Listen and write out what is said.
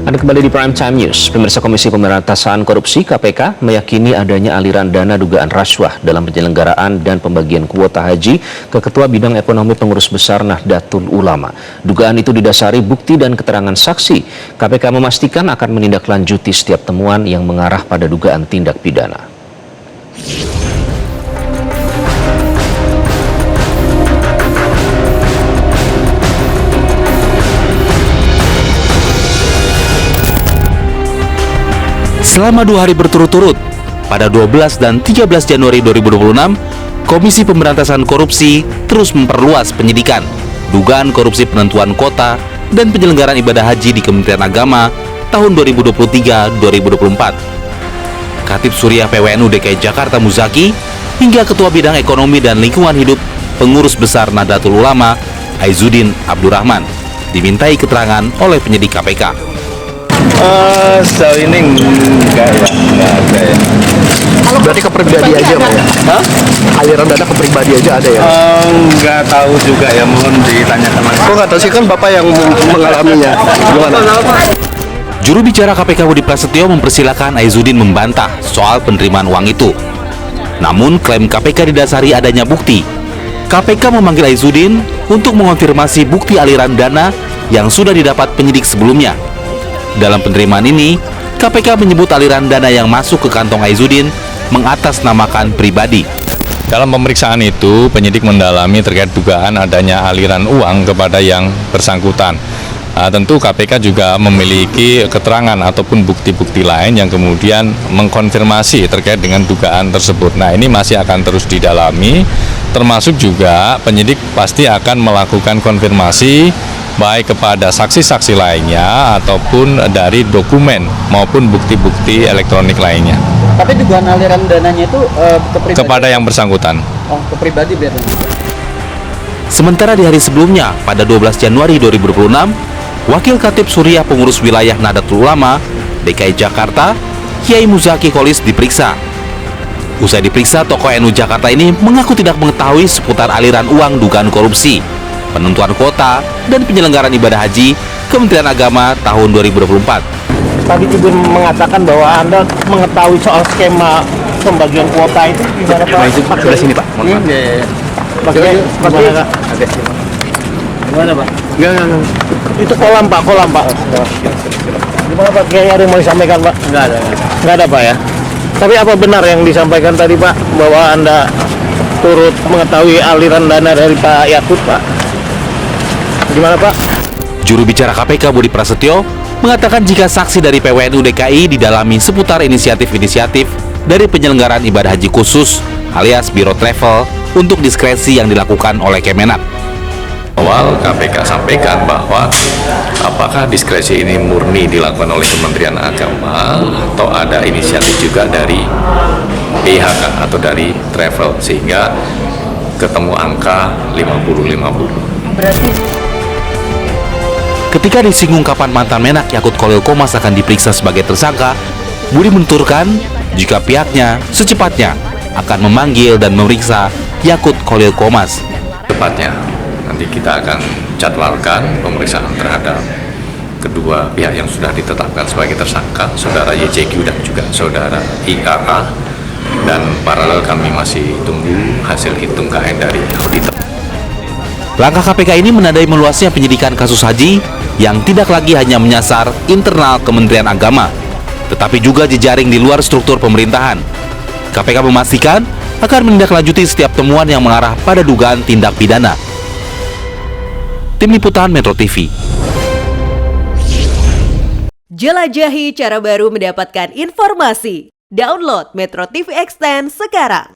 Anda kembali di Prime Time News. Pemirsa, Komisi Pemberantasan Korupsi (KPK) meyakini adanya aliran dana dugaan rasuah dalam penyelenggaraan dan pembagian kuota haji ke Ketua Bidang Ekonomi Pengurus Besar Nahdlatul Ulama. Dugaan itu didasari bukti dan keterangan saksi. KPK memastikan akan menindaklanjuti setiap temuan yang mengarah pada dugaan tindak pidana. Selama 2 hari berturut-turut, pada 12 dan 13 Januari 2026, Komisi Pemberantasan Korupsi terus memperluas penyidikan dugaan korupsi penentuan kota dan penyelenggaraan ibadah haji di Kementerian Agama tahun 2023-2024. Khatib Suriah PWNU DKI Jakarta Muzaki hingga Ketua Bidang Ekonomi dan Lingkungan Hidup Pengurus Besar Nahdlatul Ulama Aizuddin Abdurrahman dimintai keterangan oleh penyidik KPK. Sejauh ini enggak ada ya. Berarti ke pribadi aja Pak ya? Hah? Aliran dana ke pribadi aja ada ya? Enggak tahu juga ya, mohon ditanyakan lagi. Kok nggak tahu sih, kan Bapak yang mengalaminya. Gimana? Juru bicara KPK Budi Prasetyo mempersilahkan Aizuddin membantah soal penerimaan uang itu. Namun klaim KPK didasari adanya bukti. KPK memanggil Aizuddin untuk mengonfirmasi bukti aliran dana yang sudah didapat penyidik sebelumnya. Dalam penerimaan ini, KPK menyebut aliran dana yang masuk ke kantong Aizuddin mengatasnamakan pribadi. Dalam pemeriksaan itu, penyidik mendalami terkait dugaan adanya aliran uang kepada yang bersangkutan. Tentu KPK juga memiliki keterangan ataupun bukti-bukti lain yang kemudian mengkonfirmasi terkait dengan dugaan tersebut. Nah, ini masih akan terus didalami, termasuk juga penyidik pasti akan melakukan konfirmasi baik kepada saksi-saksi lainnya ataupun dari dokumen maupun bukti-bukti elektronik lainnya. Tapi dugaan aliran dananya itu ke pribadi? Kepada yang bersangkutan. Oh, ke pribadi berarti. Sementara di hari sebelumnya, pada 12 Januari 2026, Wakil Khatib Suriah Pengurus Wilayah Nahdlatul Ulama DKI Jakarta, Kiai Muzaki Kholis diperiksa. Usai diperiksa, tokoh NU Jakarta ini mengaku tidak mengetahui seputar aliran uang dugaan korupsi, penentuan kuota, dan penyelenggaraan ibadah haji Kementerian Agama tahun 2024. Tadi Ibu mengatakan bahwa Anda mengetahui soal skema pembagian kuota itu gimana Pak? Pak, sebelah sini Pak. Gimana Pak? Enggak. Itu kolam Pak. Gimana Pak? Kayaknya ada yang mau disampaikan Pak? Enggak ada Pak ya? Tapi apa benar yang disampaikan tadi Pak, bahwa Anda turut mengetahui aliran dana dari Pak Yakut Pak? Gimana Pak? Juru bicara KPK Budi Prasetyo mengatakan jika saksi dari PWNU DKI didalami seputar inisiatif-inisiatif dari penyelenggaraan ibadah haji khusus alias Biro Travel untuk diskresi yang dilakukan oleh Kemenak. Awal KPK sampaikan bahwa apakah diskresi ini murni dilakukan oleh Kementerian Agama atau ada inisiatif juga dari PHK atau dari travel sehingga ketemu angka 50-50. Ketika disinggung kapan mantan Menak Yakut Khalil Qomas akan diperiksa sebagai tersangka, Budi menuturkan jika pihaknya secepatnya akan memanggil dan memeriksa Yakut Khalil Qomas. Tepatnya nanti kita akan jadwalkan pemeriksaan terhadap kedua pihak yang sudah ditetapkan sebagai tersangka, saudara YCQ dan juga saudara IAA, dan paralel kami masih tunggu hasil hitung KN dari auditor. Langkah KPK ini menandai meluasnya penyidikan kasus haji yang tidak lagi hanya menyasar internal Kementerian Agama, tetapi juga jejaring di luar struktur pemerintahan. KPK memastikan akan menindaklanjuti setiap temuan yang mengarah pada dugaan tindak pidana. Tim Liputan Metro TV. Jelajahi cara baru mendapatkan informasi. Download Metro TV Extend sekarang.